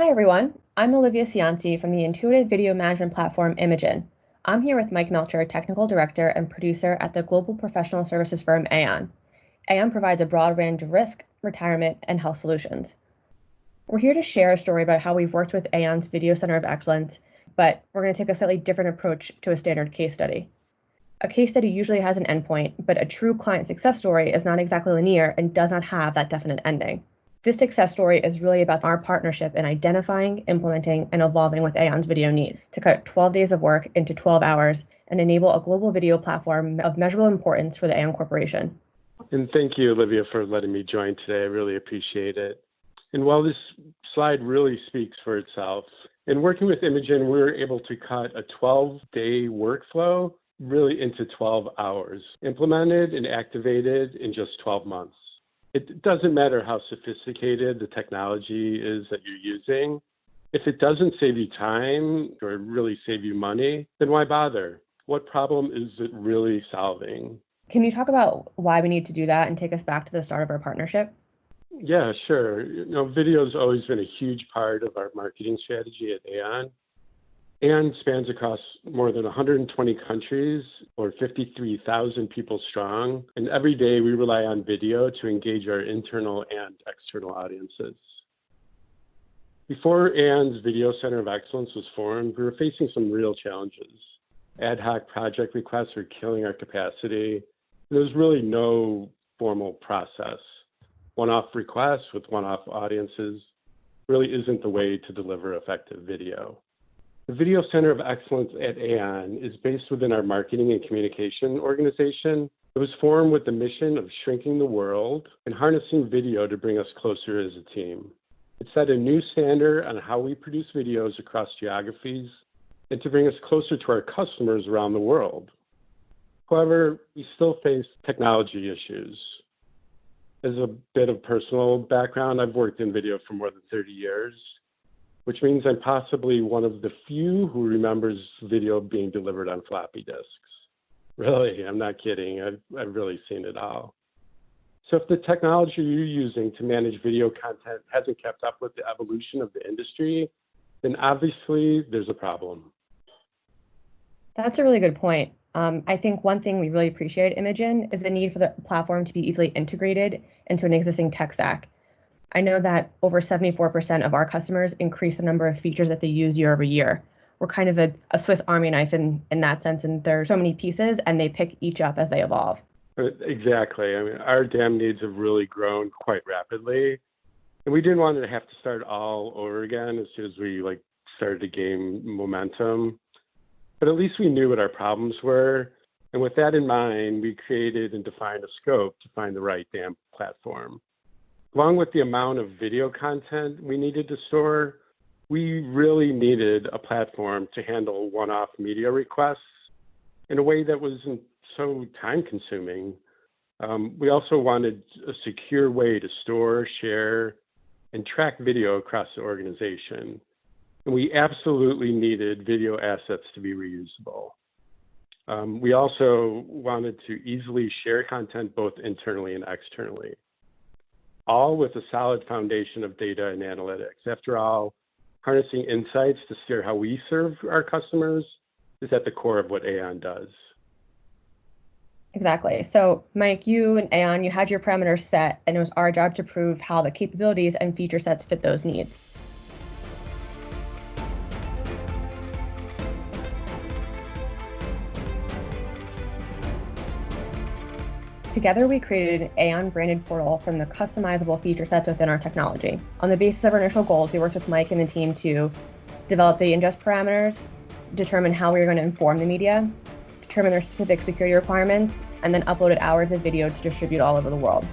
Hi everyone, I'm Olivia Cianci from the intuitive video management platform Imagen. I'm here with Mike Melcher, Technical Director and Producer at the global professional services firm Aon. Aon provides a broad range of risk, retirement, and health solutions. We're here to share a story about how we've worked with Aon's Video Center of Excellence, but we're going to take a slightly different approach to a standard case study. A case study usually has an endpoint, but a true client success story is not exactly linear and does not have that definite ending. This success story is really about our partnership in identifying, implementing, and evolving with Aon's video needs to cut 12 days of work into 12 hours and enable a global video platform of measurable importance for the Aon Corporation. And thank you, Olivia, for letting me join today. I really appreciate it. And while this slide really speaks for itself, in working with Imagen, we were able to cut a 12-day workflow really into 12 hours, implemented and activated in just 12 months. It doesn't matter how sophisticated the technology is that you're using. If it doesn't save you time or really save you money, then why bother? What problem is it really solving? Can you talk about why we need to do that and take us back to the start of our partnership? Yeah, sure. Video has always been a huge part of our marketing strategy at Aon. Aon spans across more than 120 countries or 53,000 people strong. And every day we rely on video to engage our internal and external audiences. Before Aon's Video Center of Excellence was formed, we were facing some real challenges. Ad hoc project requests were killing our capacity. There was really no formal process. One-off requests with one-off audiences really isn't the way to deliver effective video. The Video Center of Excellence at Aon is based within our marketing and communication organization. It was formed with the mission of shrinking the world and harnessing video to bring us closer as a team. It set a new standard on how we produce videos across geographies and to bring us closer to our customers around the world. However, we still face technology issues. As a bit of personal background, I've worked in video for more than 30 years. Which means I'm possibly one of the few who remembers video being delivered on floppy disks. Really, I'm not kidding. I've really seen it all. So if the technology you're using to manage video content hasn't kept up with the evolution of the industry, then obviously there's a problem. That's a really good point. I think one thing we really appreciate at Imagen is the need for the platform to be easily integrated into an existing tech stack. I know that over 74% of our customers increase the number of features that they use year over year. We're kind of a Swiss Army knife in that sense, and there are so many pieces, and they pick each up as they evolve. Exactly. I mean, our DAM needs have really grown quite rapidly, and we didn't want to have to start all over again as soon as we started to gain momentum. But at least we knew what our problems were, and with that in mind, we created and defined a scope to find the right DAM platform. Along with the amount of video content we needed to store, we really needed a platform to handle one-off media requests in a way that wasn't so time-consuming. We also wanted a secure way to store, share, and track video across the organization. And we absolutely needed video assets to be reusable. We also wanted to easily share content both internally and externally, all with a solid foundation of data and analytics. After all, harnessing insights to steer how we serve our customers is at the core of what Aon does. Exactly. So, Mike, you and Aon, you had your parameters set, and it was our job to prove how the capabilities and feature sets fit those needs. Together, we created an Aon-branded portal from the customizable feature sets within our technology. On the basis of our initial goals, we worked with Mike and the team to develop the ingest parameters, determine how we were going to inform the media, determine their specific security requirements, and then uploaded hours of video to distribute all over the world.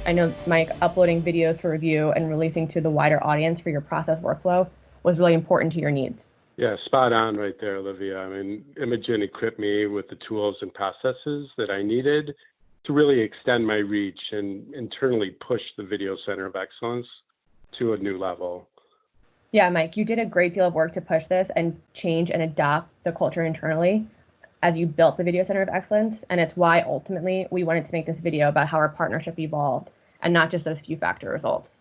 I know, Mike, uploading videos for review and releasing to the wider audience for your process workflow was really important to your needs. Yeah, spot on right there, Olivia. I mean, Imagen equipped me with the tools and processes that I needed to really extend my reach and internally push the Video Center of Excellence to a new level. Yeah, Mike, you did a great deal of work to push this and change and adopt the culture internally as you built the Video Center of Excellence. And it's why ultimately we wanted to make this video about how our partnership evolved and not just those few factor results.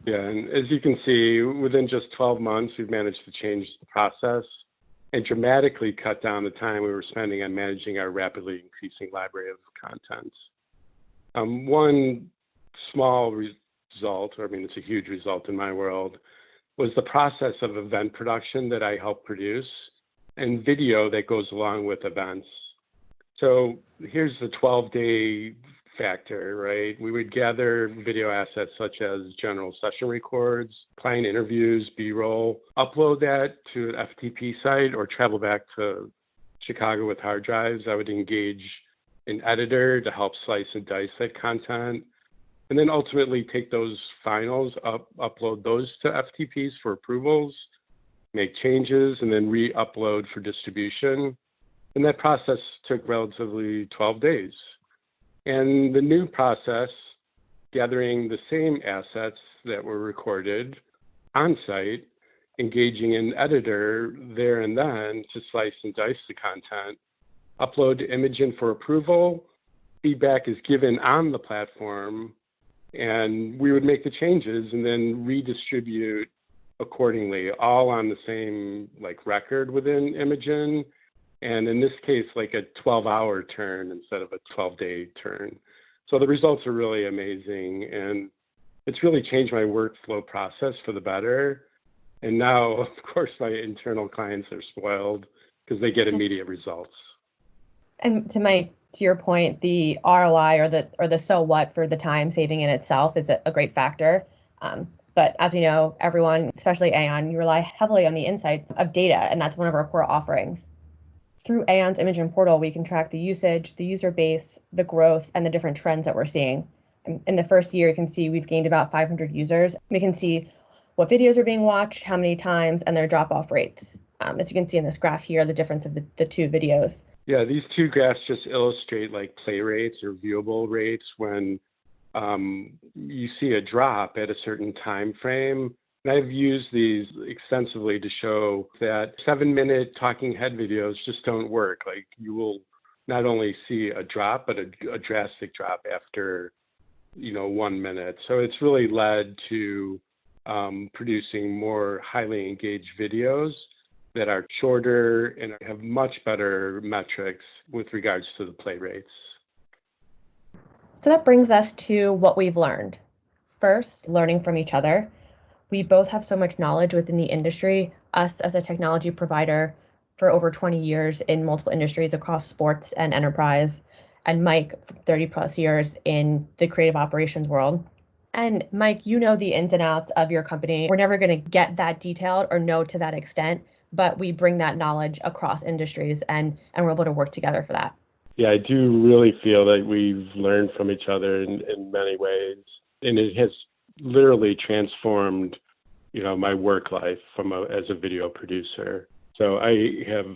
Yeah, and as you can see, within just 12 months, we've managed to change the process and dramatically cut down the time we were spending on managing our rapidly increasing library of content. One small result, or I mean, it's a huge result in my world, was the process of event production that I helped produce and video that goes along with events. So here's the 12-day factor, right? We would gather video assets such as general session records, client interviews, B-roll, upload that to an FTP site or travel back to Chicago with hard drives. I would engage an editor to help slice and dice that content, and then ultimately take those finals, upload those to FTPs for approvals, make changes, and then re-upload for distribution. And that process took relatively 12 days. And the new process, gathering the same assets that were recorded on site, engaging an editor there and then to slice and dice the content, upload to Imagen for approval, feedback is given on the platform, and we would make the changes and then redistribute accordingly, all on the same record within Imagen. And in this case, like a 12-hour turn instead of a 12-day turn. So the results are really amazing. And it's really changed my workflow process for the better. And now, of course, my internal clients are spoiled because they get immediate results. And to your point, the ROI or the so what for the time saving in itself is a great factor. But as we know, everyone, especially Aon, you rely heavily on the insights of data, and that's one of our core offerings. Through Aon's Imagen portal, we can track the usage, the user base, the growth, and the different trends that we're seeing. In the first year, you can see we've gained about 500 users. We can see what videos are being watched, how many times, and their drop-off rates. As you can see in this graph here, the difference of the two videos. Yeah, these two graphs just illustrate play rates or viewable rates when you see a drop at a certain time frame. And I've used these extensively to show that 7-minute talking head videos just don't work. You will not only see a drop, but a drastic drop after, 1 minute. So it's really led to producing more highly engaged videos that are shorter and have much better metrics with regards to the play rates. So that brings us to what we've learned. First, learning from each other. We both have so much knowledge within the industry, us as a technology provider for over 20 years in multiple industries across sports and enterprise, and Mike, 30 plus years in the creative operations world. And Mike, you know the ins and outs of your company. We're never going to get that detailed or know to that extent, but we bring that knowledge across industries and we're able to work together for that. Yeah, I do really feel that we've learned from each other in many ways, and it has literally transformed, my work life as a video producer. So I have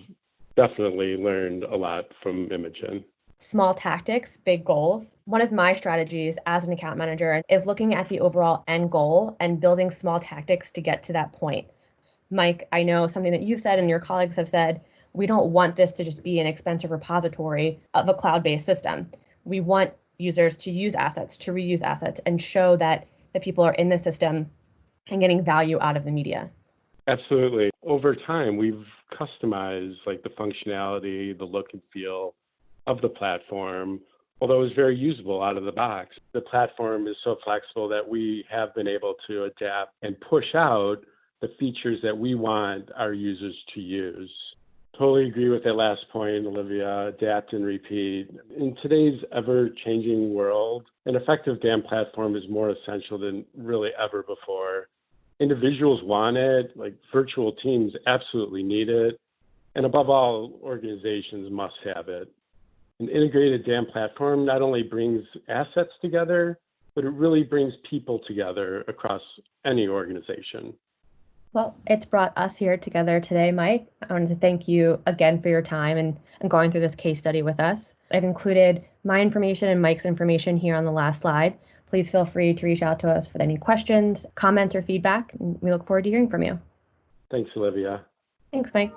definitely learned a lot from Imagen. Small tactics, big goals. One of my strategies as an account manager is looking at the overall end goal and building small tactics to get to that point. Mike, I know something that you've said and your colleagues have said, we don't want this to just be an expensive repository of a cloud-based system. We want users to use assets, to reuse assets, and show that the people are in the system and getting value out of the media. Absolutely. Over time, we've customized the functionality, the look and feel of the platform, although it's very usable out of the box. The platform is so flexible that we have been able to adapt and push out the features that we want our users to use. Totally agree with that last point, Olivia. Adapt and repeat. In today's ever-changing world, an effective DAM platform is more essential than really ever before. Individuals want it, virtual teams absolutely need it, and above all, organizations must have it. An integrated DAM platform not only brings assets together, but it really brings people together across any organization. Well, it's brought us here together today, Mike. I wanted to thank you again for your time and going through this case study with us. I've included my information and Mike's information here on the last slide. Please feel free to reach out to us with any questions, comments, or feedback, and we look forward to hearing from you. Thanks, Olivia. Thanks, Mike.